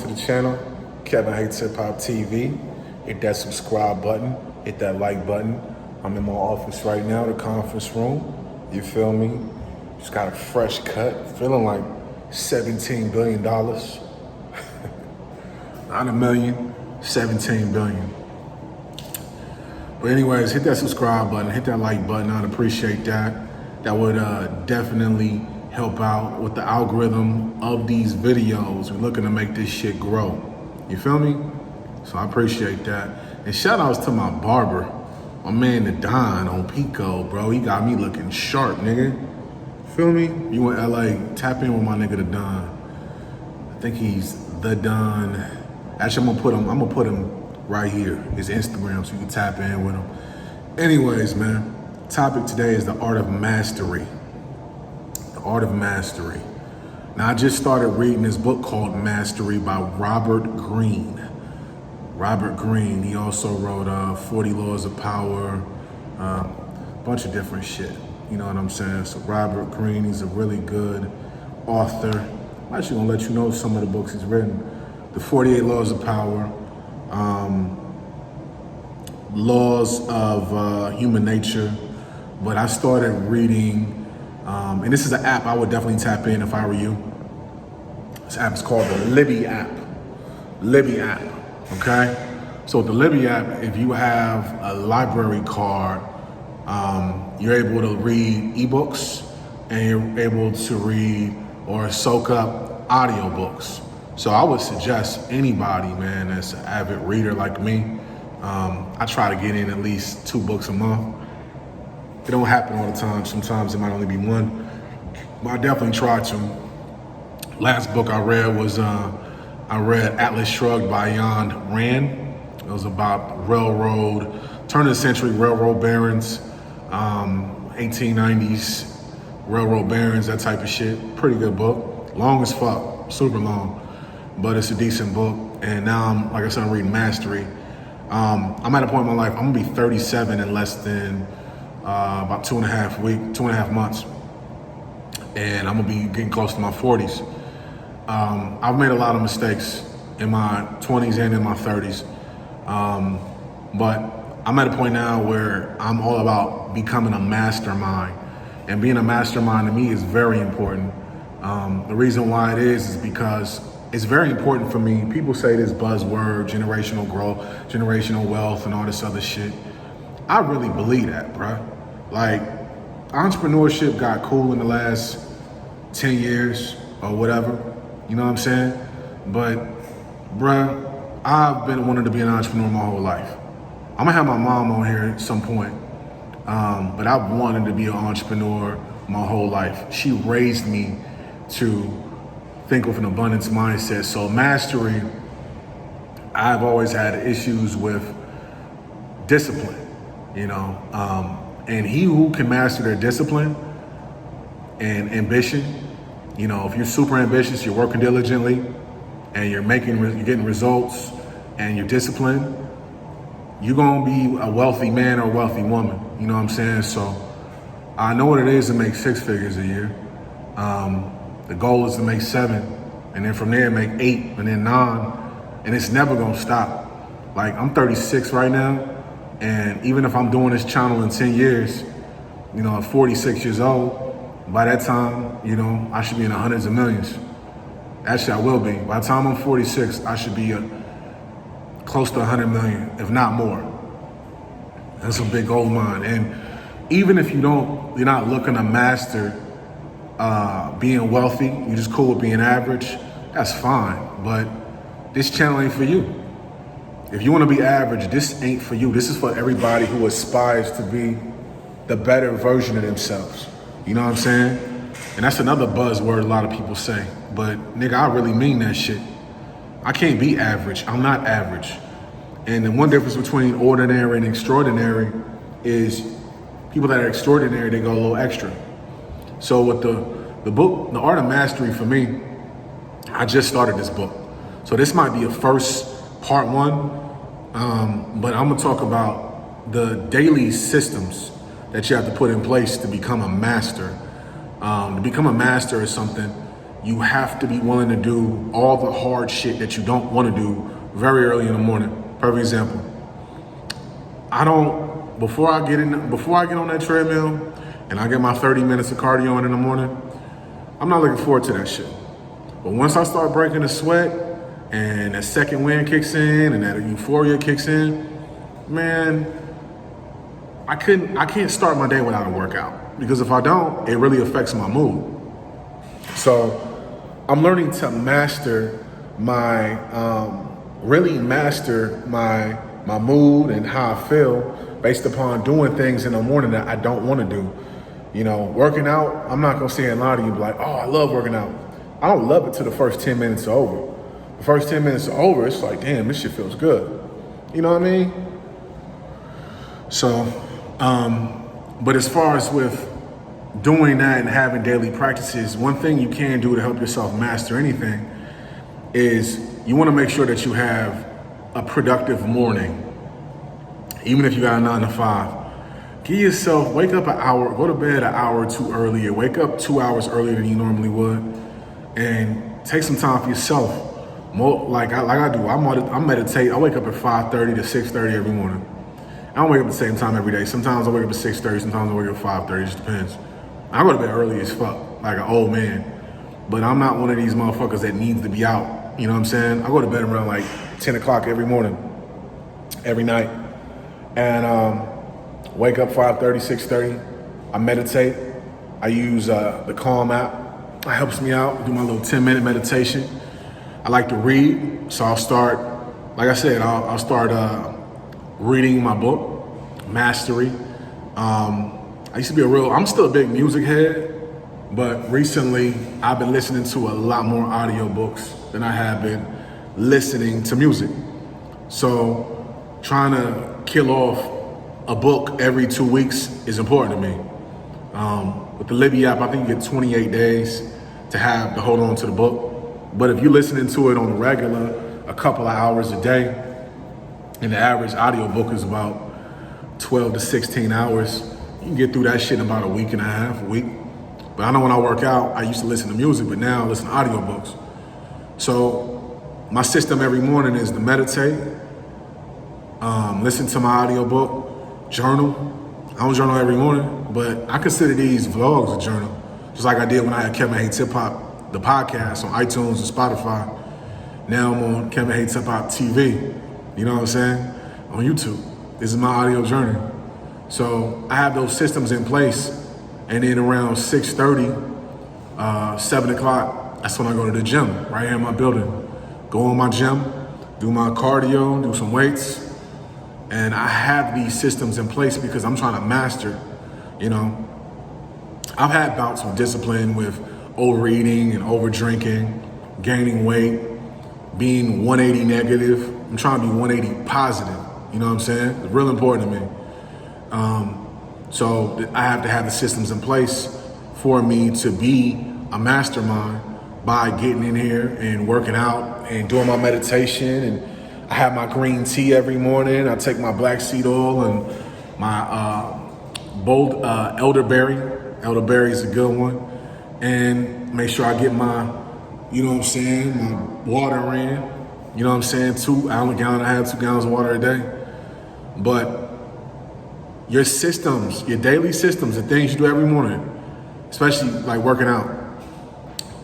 to the channel, Kevin Hates Hip Hop TV. Hit that subscribe button, hit that like button. I'm in my office right now, the conference room. You feel me? Just got a fresh cut, feeling like $17 billion. Not a million, 17 billion. But anyways, hit that subscribe button, hit that like button. I'd appreciate that. That would definitely help out with the algorithm of these videos. We're looking to make this shit grow. You feel me? So I appreciate that. And shout outs to my barber, my man the Don on Pico, bro. He got me looking sharp, nigga. Feel me? You in LA, tap in with my nigga the Don. I think he's the Don. Actually, I'm gonna put him right here, his Instagram, so you can tap in with him. Anyways, man, topic today is the art of mastery. The art of mastery. Now, I just started reading this book called Mastery by Robert Greene. Robert Greene, he also wrote 40 Laws of Power, a bunch of different shit. You know what I'm saying? So Robert Greene, he's a really good author. I'm actually gonna let you know some of the books he's written. The 48 Laws of Power, Laws of Human Nature. But I started reading, and this is an app I would definitely tap in if I were you. This app is called the Libby app. Libby app, okay? So with the Libby app, if you have a library card, you're able to read ebooks and you're able to read or soak up audiobooks. So I would suggest anybody, man, that's an avid reader like me, I try to get in at least 2 books a month. It don't happen all the time. Sometimes it might only be 1, but I definitely try to. Last book I read was, I read Atlas Shrugged by Ayn Rand. It was about turn of the century railroad barons, 1890s railroad barons, that type of shit. Pretty good book. Long as fuck, super long, but it's a decent book. And now like I said, I'm reading Mastery. I'm at a point in my life, I'm gonna be 37 in less than about 2.5 months. And I'm gonna be getting close to my 40s. I've made a lot of mistakes in my 20s and in my 30s. But I'm at a point now where I'm all about becoming a mastermind. And being a mastermind to me is very important. The reason why it is because it's very important for me. People say this buzzword, generational growth, generational wealth, and all this other shit. I really believe that, bruh. Like, entrepreneurship got cool in the last 10 years or whatever. You know what I'm saying? But, bruh, I've been wanting to be an entrepreneur my whole life. I'm gonna have my mom on here at some point, but I've wanted to be an entrepreneur my whole life. She raised me to think with an abundance mindset. So mastery, I've always had issues with discipline, you know, and he who can master their discipline and ambition, you know, if you're super ambitious, you're working diligently, and you're getting results, and you're disciplined, you're gonna be a wealthy man or a wealthy woman. You know what I'm saying? So I know what it is to make 6 figures a year. The goal is to make 7, and then from there make 8, and then 9, and it's never gonna stop. Like, I'm 36 right now, and even if I'm doing this channel in 10 years, you know, at 46 years old, by that time, you know, I should be in the hundreds of millions. Actually, I will be. By the time I'm 46, I should be close to 100 million, if not more. That's a big goal of mine. And even if you're not looking to master being wealthy, you're just cool with being average, that's fine. But this channel ain't for you. If you want to be average, this ain't for you. This is for everybody who aspires to be the better version of themselves. You know what I'm saying? And that's another buzzword a lot of people say. But nigga, I really mean that shit. I can't be average. I'm not average. And the one difference between ordinary and extraordinary is people that are extraordinary, they go a little extra. So with the book, The Art of Mastery, for me, I just started this book. So this might be a first part 1, but I'm gonna talk about the daily systems that you have to put in place to become a master. To become a master is something you have to be willing to do all the hard shit that you don't want to do very early in the morning. Perfect example. Before I get on that treadmill and I get my 30 minutes of cardio in the morning, I'm not looking forward to that shit. But once I start breaking the sweat and that second wind kicks in and that euphoria kicks in, man, I can't start my day without a workout, because if I don't, it really affects my mood. So I'm learning to really master my mood and how I feel based upon doing things in the morning that I don't want to do. You know, working out, I'm not gonna say a lot of you be like, oh, I love working out. I don't love it till the first 10 minutes are over. The first 10 minutes are over, it's like, damn, this shit feels good. You know what I mean? So, but as far as with doing that and having daily practices, one thing you can do to help yourself master anything is you want to make sure that you have a productive morning. Even if you got a 9 to 5, wake up an hour, go to bed an hour or two earlier, wake up 2 hours earlier than you normally would, and take some time for yourself. Like I do, I meditate. I wake up at 5:30 to 6:30 every morning. I don't wake up at the same time every day. Sometimes I wake up at 6:30, sometimes I wake up at 5:30, it just depends. I go to bed early as fuck, like an old man. But I'm not one of these motherfuckers that needs to be out. You know what I'm saying? I go to bed around like 10 o'clock every morning, every night. And wake up 5:30, 6:30. I meditate. I use the Calm app. It helps me out. Do my little 10-minute meditation. I like to read, so I'll start, like I said, I'll start reading my book, Mastery. I'm still a big music head, but recently I've been listening to a lot more audiobooks than I have been listening to music. So trying to kill off a book every 2 weeks is important to me. With the Libby app, I think you get 28 days to hold on to the book. But if you're listening to it on the regular, a couple of hours a day, and the average audiobook is about 12 to 16 hours, you can get through that shit in about a week and a half, a week. But I know when I work out, I used to listen to music, but now I listen to audiobooks. So my system every morning is to meditate, listen to my audiobook, journal. I don't journal every morning, but I consider these vlogs a journal. Just like I did when I had Kevin Hates Hip Hop, the podcast on iTunes and Spotify. Now I'm on Kevin Hates Hip Hop TV. You know what I'm saying? On YouTube. This is my audio journey. So I have those systems in place, and then around 6:30, 7 o'clock, that's when I go to the gym, right here in my building. Go in my gym, do my cardio, do some weights, and I have these systems in place because I'm trying to master, you know. I've had bouts with discipline, with overeating and over drinking, gaining weight, being 180 negative. I'm trying to be 180 positive, you know what I'm saying? It's real important to me. So I have to have the systems in place for me to be a mastermind by getting in here and working out and doing my meditation. And I have my green tea every morning. I take my black seed oil and my bold elderberry. Elderberry is a good one. And make sure I get my, you know what I'm saying, my water in. You know what I'm saying? 2 gallons. I have 2 gallons of water a day. But your systems, your daily systems, the things you do every morning, especially like working out.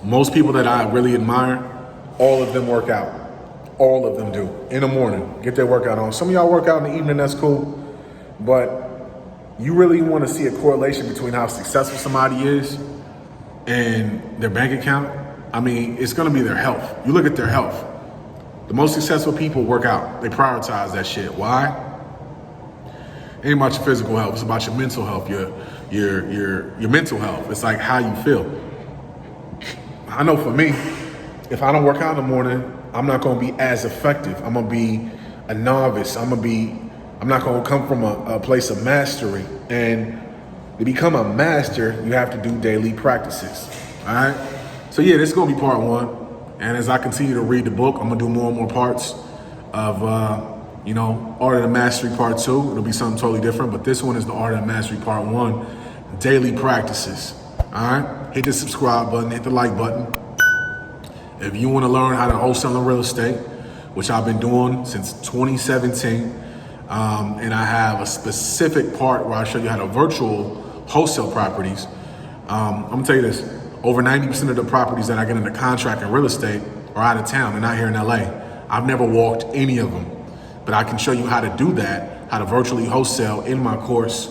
Most people that I really admire, all of them work out. All of them do. In the morning, get their workout on. Some of y'all work out in the evening, that's cool. But you really want to see a correlation between how successful somebody is and their bank account. I mean, it's going to be their health. You look at their health. The most successful people work out. They prioritize that shit. Why? It ain't about your physical health. It's about your mental health, your mental health. It's like how you feel. I know for me, if I don't work out in the morning, I'm not going to be as effective. I'm going to be a novice. I'm not going to come from a place of mastery. And to become a master, you have to do daily practices. All right. So yeah, this is going to be part 1. And as I continue to read the book, I'm going to do more and more parts of, Art of the Mastery Part 2. It'll be something totally different, but this one is the Art of the Mastery Part 1, daily practices. All right, hit the subscribe button, hit the like button. If you want to learn how to wholesale in real estate, which I've been doing since 2017, and I have a specific part where I show you how to virtual wholesale properties. I'm gonna tell you this, over 90% of the properties that I get into contract in real estate are out of town. They're not here in LA. I've never walked any of them, but I can show you how to do that, how to virtually wholesale in my course,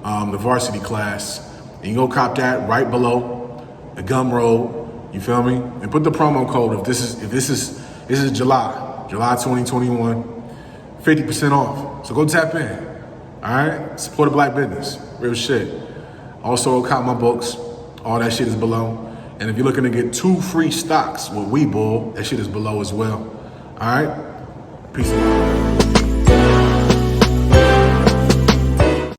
the Varsity Class. And you go cop that right below the gum road, you feel me? And put the promo code, if this is July 2021, 50% off. So go tap in, all right? Support a black business, real shit. Also, cop my books, all that shit is below. And if you're looking to get 2 free stocks with WeBull, that shit is below as well, all right? Peace out.